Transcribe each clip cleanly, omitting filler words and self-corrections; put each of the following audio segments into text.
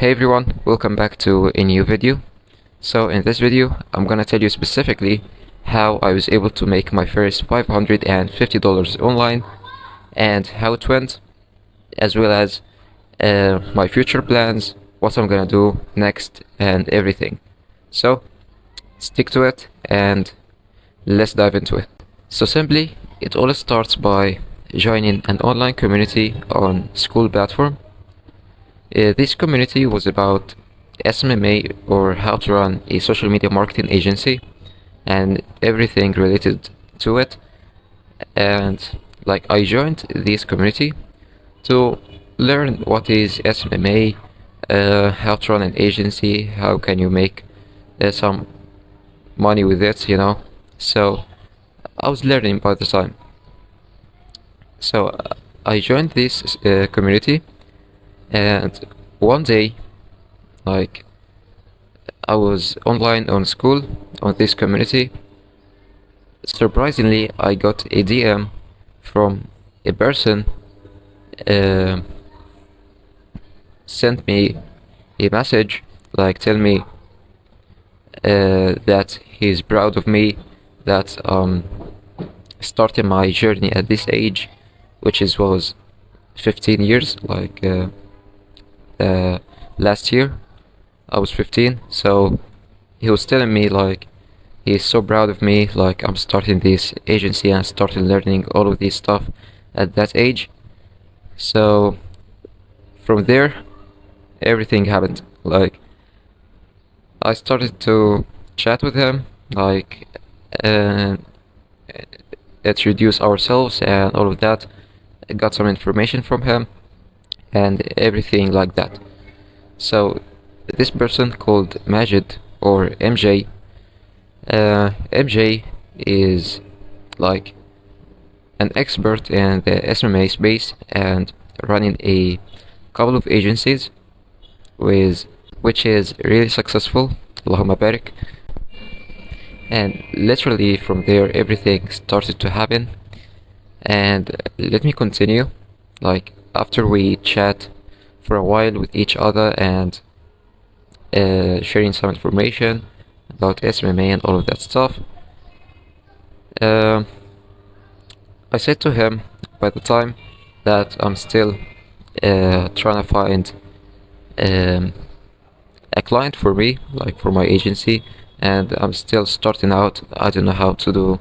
Hey everyone, welcome back to a new video. So in this video, I'm gonna tell you specifically how I was able to make my first $550 online and how it went, as well as my future plans, what I'm gonna do next and everything. So stick to it and let's dive into it. So simply, it all starts by joining an online community on school platform. This community was about SMMA, or how to run a social media marketing agency, and everything related to it. And I joined this community to learn what is SMMA, how to run an agency, how can you make some money with it. So I was learning by the time. So I joined this community, and one day, I was online on school on this community. Surprisingly, I got a DM from a person, sent me a message, tell me that he's proud of me, that starting my journey at this age, which was 15 years. Last year I was 15, so he was telling me he's so proud of me, I'm starting this agency and started learning all of this stuff at that age. So from there, everything happened. I started to chat with him, and introduce ourselves and all of that. I got some information from him and everything like that. So this person called Majid, or MJ, MJ is an expert in the SMMA space and running a couple of agencies which is really successful. Allahumma barik. And literally from there everything started to happen. And let me continue. After we chat for a while with each other and sharing some information about SMMA and all of that stuff, I said to him by the time that I'm still trying to find a client for me, for my agency, and I'm still starting out. I don't know how to do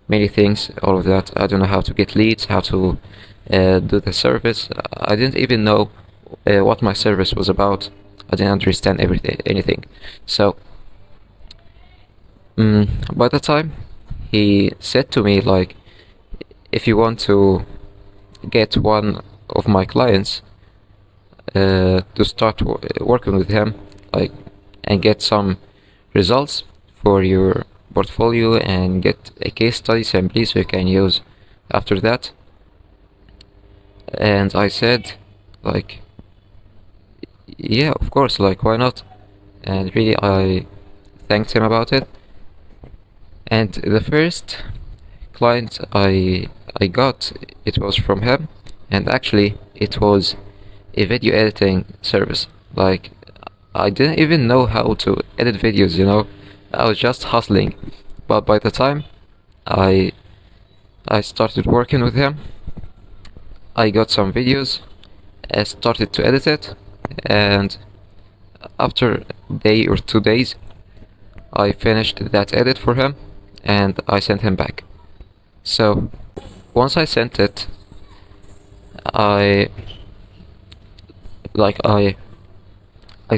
many things, all of that. I don't know how to get leads, how to do the service. I didn't even know what my service was about. I didn't understand anything. So by the time he said to me, if you want to get one of my clients to start working with him, and get some results for your portfolio and get a case study simply so you can use after that. And I said, yeah, of course, why not? And really I thanked him about it. And the first client I got, it was from him, and actually it was a video editing service. I didn't even know how to edit videos, I was just hustling. But by the time I started working with him, I got some videos, I started to edit it, and after a day or 2 days I finished that edit for him and I sent him back. So once I sent it, I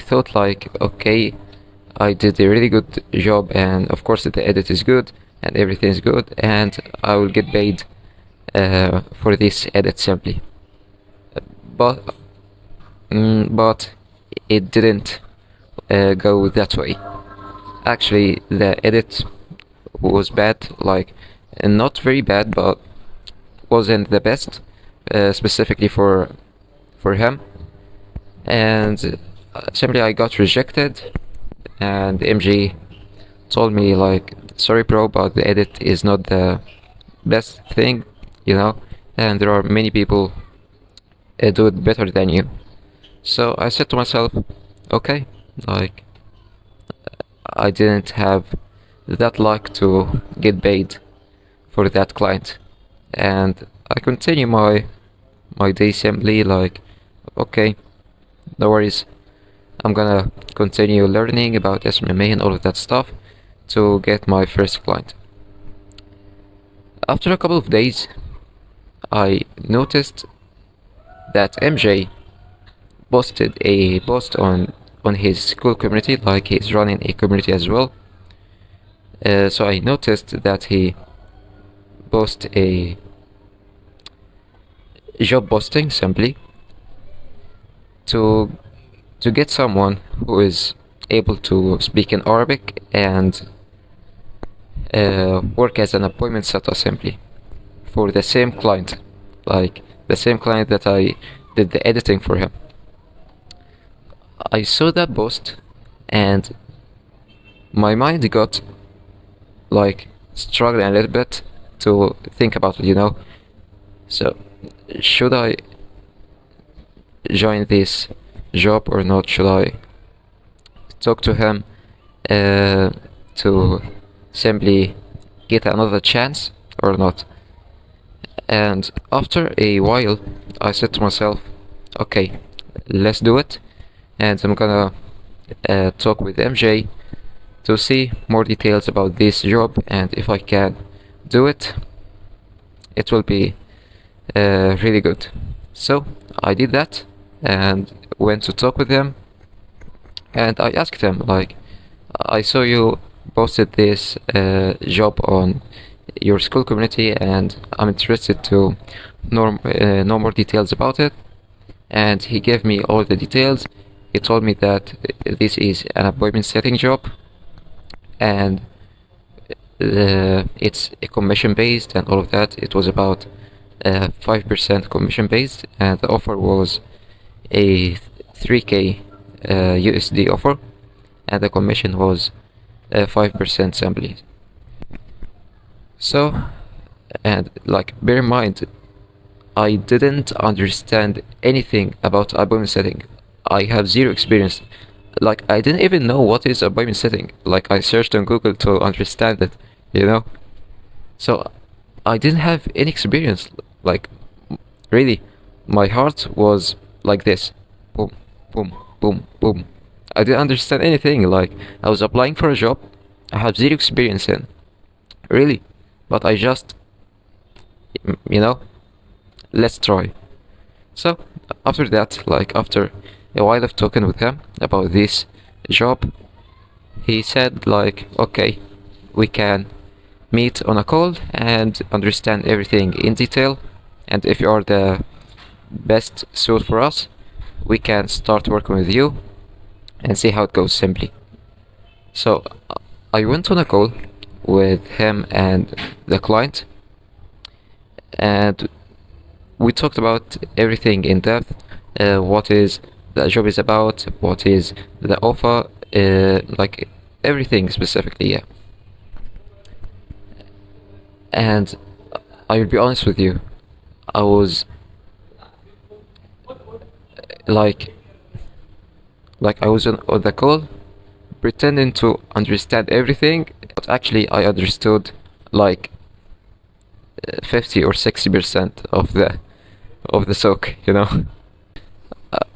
thought okay, I did a really good job, and of course the edit is good and everything is good, and I will get paid for this edit simply. But it didn't go that way. Actually, the edit was bad, not very bad, but wasn't the best, specifically for him. And simply I got rejected, and MG told me sorry bro, but the edit is not the best thing, and there are many people do it better than you. So I said to myself, okay, like I didn't have that luck to get paid for that client, and I continue my day simply like, okay, no worries. I'm gonna continue learning about smma and all of that stuff to get my first client. After a couple of days, I noticed that MJ posted a post on his school community, like he's running a community as well. So I noticed that he posted a job posting simply to get someone who is able to speak in Arabic and work as an appointment setter simply for the same client, like the same client that I did the editing for him. I saw that post and my mind got like struggling a little bit to think about it. So should I join this job or not? Should I talk to him to simply get another chance or not? And after a while, I said to myself, okay, let's do it. And I'm gonna talk with MJ to see more details about this job, and if I can do it, it will be really good. So I did that and went to talk with him, and I asked him, like, I saw you posted this job on your school community, and I'm interested to know more details about it. And he gave me all the details. He told me that this is an appointment setting job, and it's a commission based and all of that. It was about 5% commission based, and the offer was a 3k USD offer, and the commission was 5% simply. So, and like, bear in mind, I didn't understand anything about appointment setting. I have zero experience. Like, I didn't even know what is appointment setting. Like, I searched on Google to understand it. So I didn't have any experience. Like, really, my heart was like this, boom, boom, boom, boom. I didn't understand anything. Like, I was applying for a job I have zero experience in, really, but I just, let's try. So after that, like after a while of talking with him about this job, he said like, okay, we can meet on a call and understand everything in detail, and if you are the best suit for us, we can start working with you and see how it goes simply. So I went on a call with him and the client, and we talked about everything in depth. What is the job is about, what is the offer, like everything specifically, yeah. And I will be honest with you, I was like I was on the call pretending to understand everything, but actually I understood like 50 or 60% of the soak.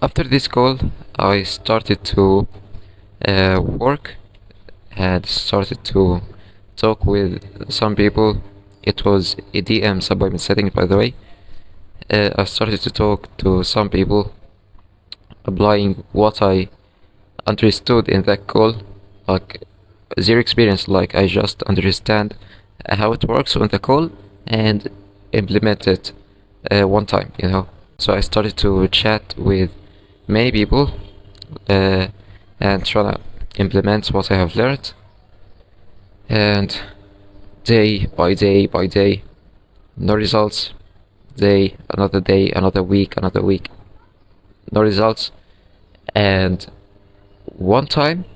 After this call, I started to work and started to talk with some people. It was a DM appointment setting, by the way. I started to talk to some people, applying what I understood in that call, like zero experience. Like, I just understand how it works on the call and implement it one time. So I started to chat with many people and try to implement what I have learned. And day by day by day, no results. Another day, another week, no results. And one time,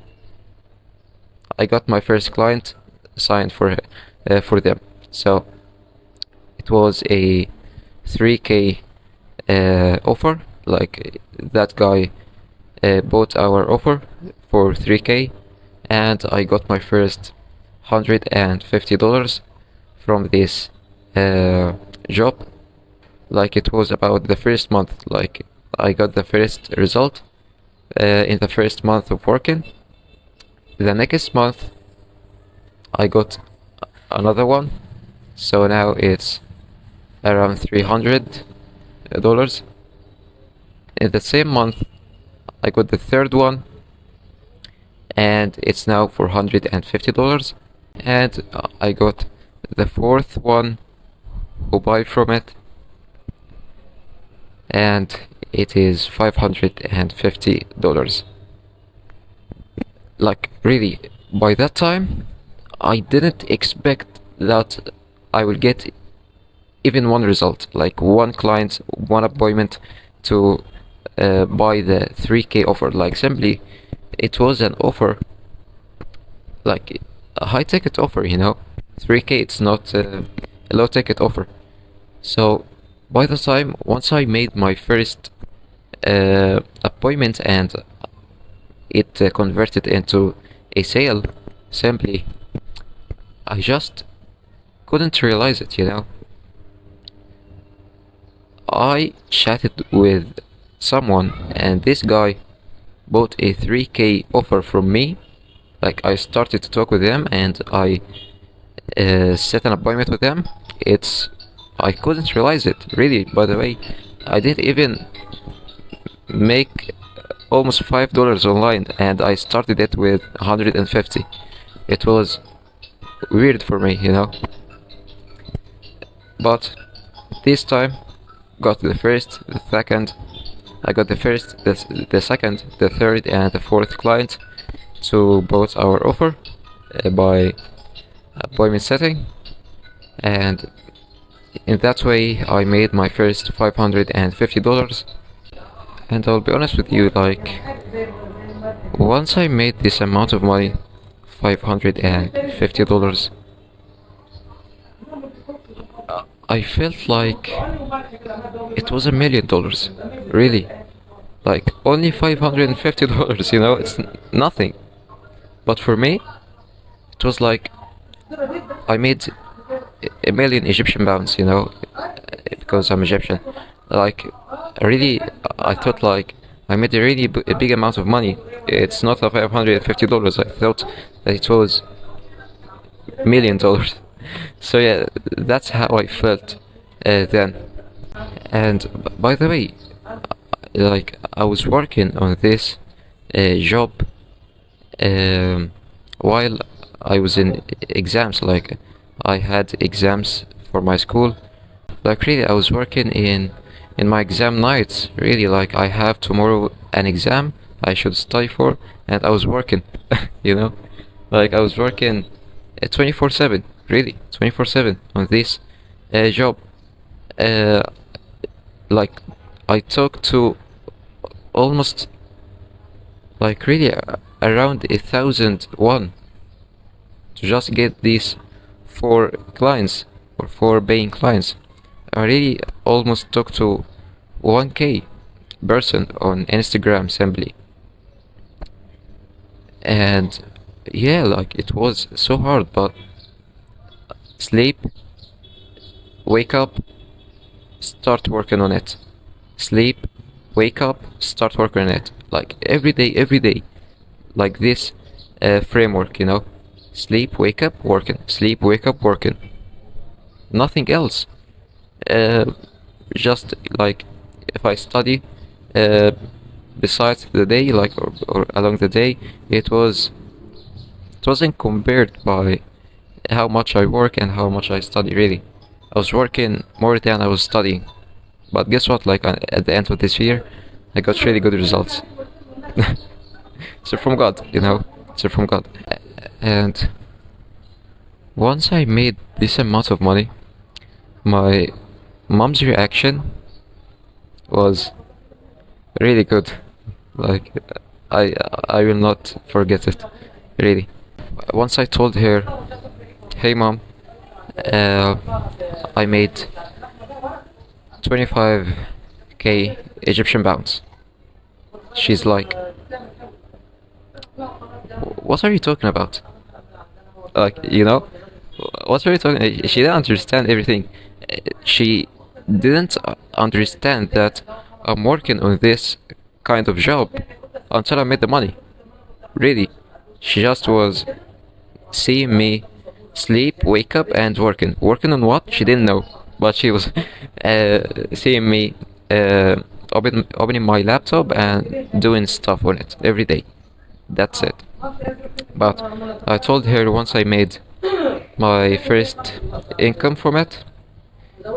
I got my first client signed for them. So it was a 3k offer. Like, that guy bought our offer for 3K, and I got my first $150 from this job. Like, it was about the first month. Like, I got the first result in the first month of working. The next month I got another one, so now it's around $300. In the same month I got the third one, and it's now $450. And I got the fourth one who buy from it, and it is $550. Like, really, by that time I didn't expect that I will get even one result, like one client, one appointment to buy the 3K offer. Like, simply, it was an offer, like a high ticket offer, 3K, it's not a low ticket offer. So by the time, once I made my first appointment and it converted into a sale, simply, I just couldn't realize it, I chatted with someone, and this guy bought a 3K offer from me. Like, I started to talk with him, and I set an appointment with him. I couldn't realize it, really. By the way, I didn't even make almost $5 online, and I started it with 150. It was weird for me, but this time got the first, the second, I got the first, the second, the third, and the fourth client to both our offer by appointment setting, and in that way I made my first $550. And I'll be honest with you, like, once I made this amount of money, $550, I felt like it was $1 million, really. Like, only $550, it's nothing. But for me, it was like I made a million Egyptian pounds, because I'm Egyptian. Like, really, I thought like I made a really a big amount of money. It's not a $550. I thought that it was $1 million. So yeah, that's how I felt then. And by the way, like, I was working on this job while I was in exams. Like, I had exams for my school. Like, really, I was working in my exam nights. Really, like, I have tomorrow an exam I should study for, and I was working. Like, I was working 24/7, really, 24/7 on this job. Like, I talked to almost, like, really around 1,001 to just get these 4 clients, or 4 paying clients. I really almost talked to 1K person on Instagram simply. And yeah, like, it was so hard, but sleep, wake up, start working on it. Sleep, wake up, start working on it. Like, every day, like this framework, sleep, wake up, working, sleep, wake up, working, nothing else. Just like, if I study besides the day, like, or along the day, it wasn't compared by how much I work and how much I study. Really, I was working more than I was studying. But guess what, like, at the end of this year, I got really good results. So from God, so from God. And once I made this amount of money, my mom's reaction was really good. Like, I will not forget it, really. Once I told her, hey mom, I made 25K Egyptian pounds. She's like, what are you talking about? Like, what are you talking? She didn't understand everything. She didn't understand that I'm working on this kind of job until I made the money. Really. She just was seeing me sleep, wake up, and working. Working on what? She didn't know. But she was seeing me uh, opening my laptop and doing stuff on it every day. That's it. But I told her once I made my first income from it,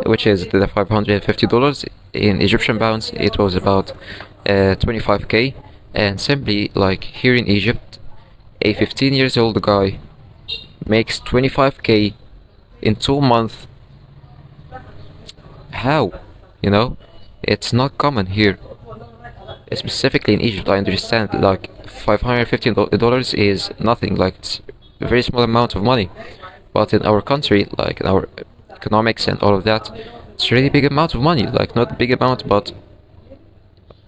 which is the $550 in Egyptian pounds, it was about 25k. And simply, like, here in Egypt, a 15 years old guy makes 25k in 2 months. How? You know, it's not common here, specifically in Egypt. I understand, like, $550 is nothing, like, it's a very small amount of money. But in our country, like in our economics and all of that, it's a really big amount of money. Like, not a big amount, but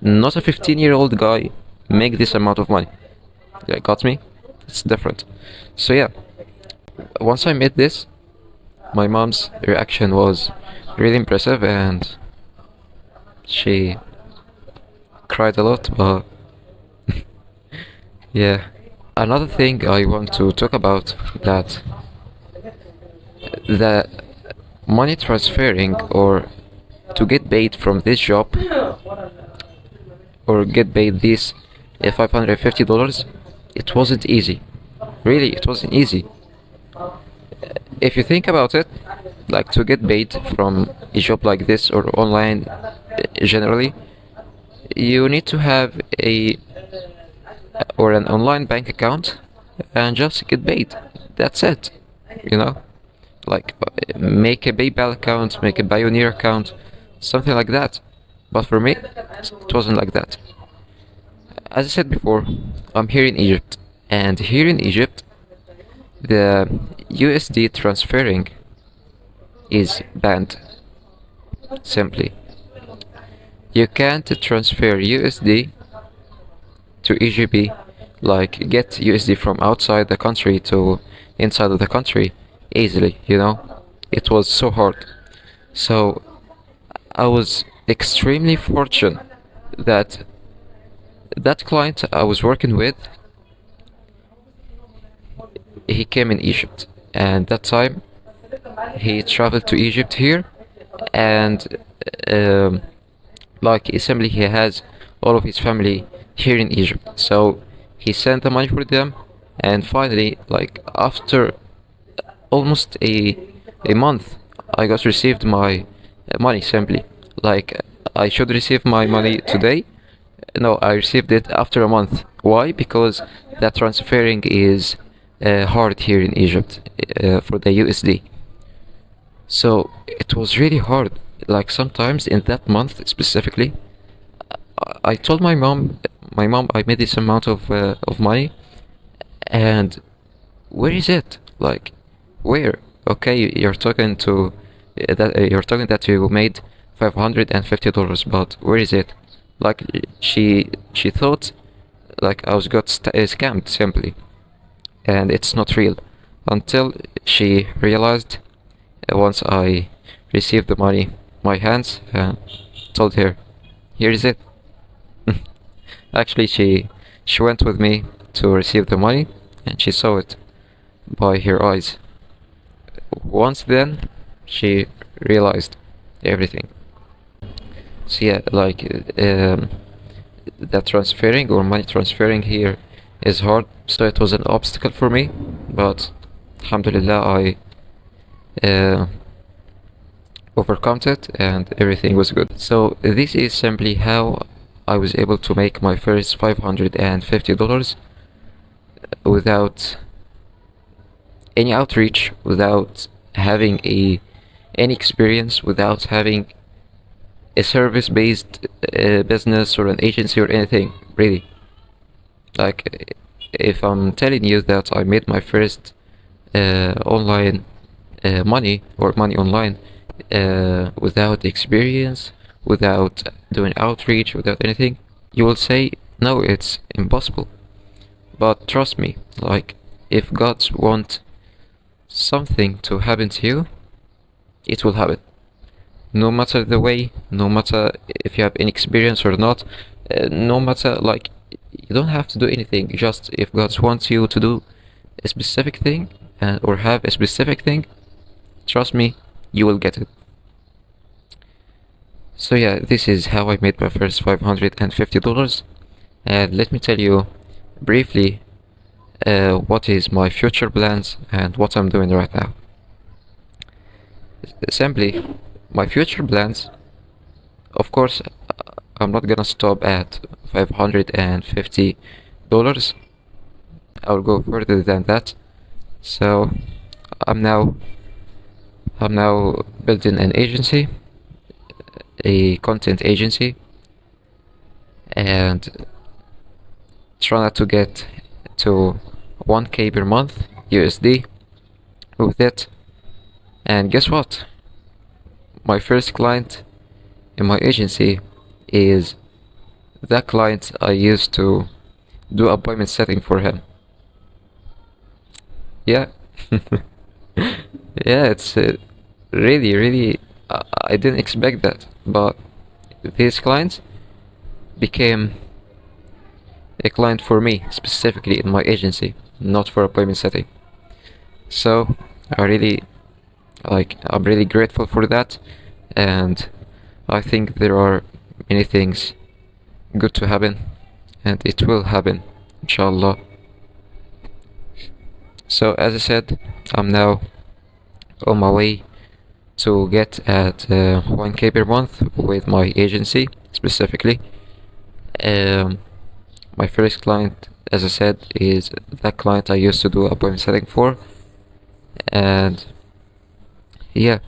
not a 15-year-old guy make this amount of money. Yeah, got me? It's different. So yeah, once I made this, my mom's reaction was really impressive, and she cried a lot, but yeah. Another thing I want to talk about, that the money transferring or to get paid from this job or get paid this $550, it wasn't easy. Really, it wasn't easy. If you think about it, like, to get paid from a job like this or online generally, you need to have an online bank account and just get paid. That's it. You know, like, make a PayPal account, make a Pioneer account, something like that. But for me, it wasn't like that. As I said before, I'm here in Egypt, and here in Egypt, the USD transferring is banned. Simply, you can't transfer USD to EGP, like, get USD from outside the country to inside of the country easily, It was so hard. So I was extremely fortunate that that client I was working with, he came in Egypt, and that time he traveled to Egypt here, and like, essentially he has all of his family here in Egypt. So he sent the money for them, and finally, like, after almost a month, I got received my money. Simply, like, I should receive my money today. No, I received it after a month. Why? Because that transferring is hard here in Egypt for the USD. So it was really hard. Like, sometimes in that month specifically, I told my mom, I made this amount of money, and where is it? Like, where? Okay, you're talking that you made $550, but where is it? Like, she thought, like, I was got scammed simply, and it's not real, until she realized once I received the money my hands, and told her, here is it. Actually, she went with me to receive the money, and she saw it by her eyes. Once then, she realized everything. So yeah, like, that transferring or money transferring here is hard. So it was an obstacle for me, but alhamdulillah, I overcome it, and everything was good. So this is simply how I was able to make my first $550 without any outreach, without having any experience, without having a service-based business or an agency or anything, really. Like, if I'm telling you that I made my first online money online without experience, without doing outreach, without anything, you will say No, it's impossible. But trust me, like, if God wants something to happen to you, it will happen. No matter the way, no matter if you have any experience or not, no matter, like, you don't have to do anything. Just if God wants you to do a specific thing, or have a specific thing, trust me, you will get it. So yeah, this is how I made my first $550. And let me tell you briefly what is my future plans and what I'm doing right now. Simply, my future plans, of course, I'm not gonna stop at $550. I'll go further than that. So I'm now building an agency, a content agency, and trying to get to 1K per month USD with it. And guess what? My first client in my agency is that client I used to do appointment setting for him. Yeah. Yeah, it's really, I didn't expect that, but this client became a client for me specifically in my agency, not for appointment setting. So I'm really grateful for that, and I think there are many things good to happen, and it will happen, inshallah. So as I said, I'm now on my way to get at 1K per month with my agency specifically. My first client, as I said, is that client I used to do appointment setting for. And yeah,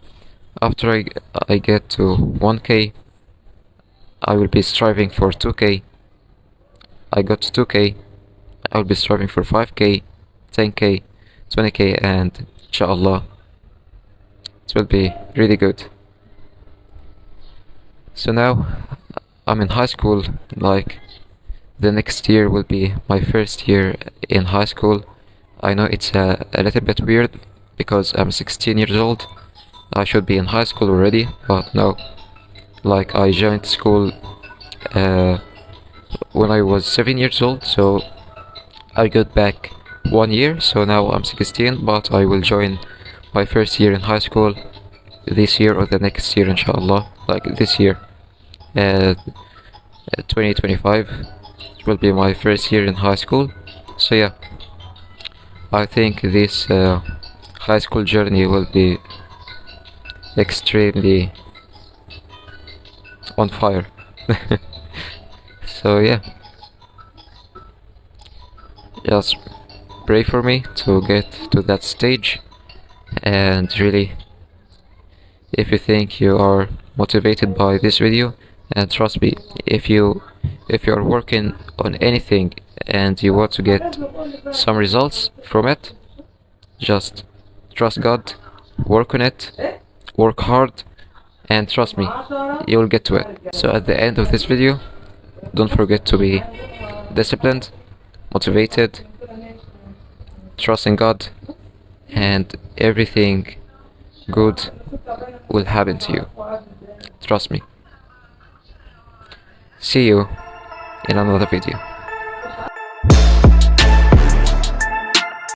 after I get to 1K, I will be striving for 2K. I got to 2K, I will be striving for 5K, 10K, 20K, and inshallah it will be really good. So now I'm in high school. Like, the next year will be my first year in high school. I know it's a little bit weird because I'm 16 years old. I should be in high school already, but no. Like, I joined school when I was 7 years old, so I got back 1 year, so now I'm 16, but I will join my first year in high school this year or the next year, inshallah. Like, this year, 2025 will be my first year in high school. So yeah, I think this high school journey will be extremely on fire. So yeah, just pray for me to get to that stage. And really, if you think you are motivated by this video, and trust me, if you are working on anything and you want to get some results from it, just trust God, work on it, work hard, and trust me, you will get to it. So at the end of this video, don't forget to be disciplined, motivated, trust in God, and everything good will happen to you. Trust me. See you in another video.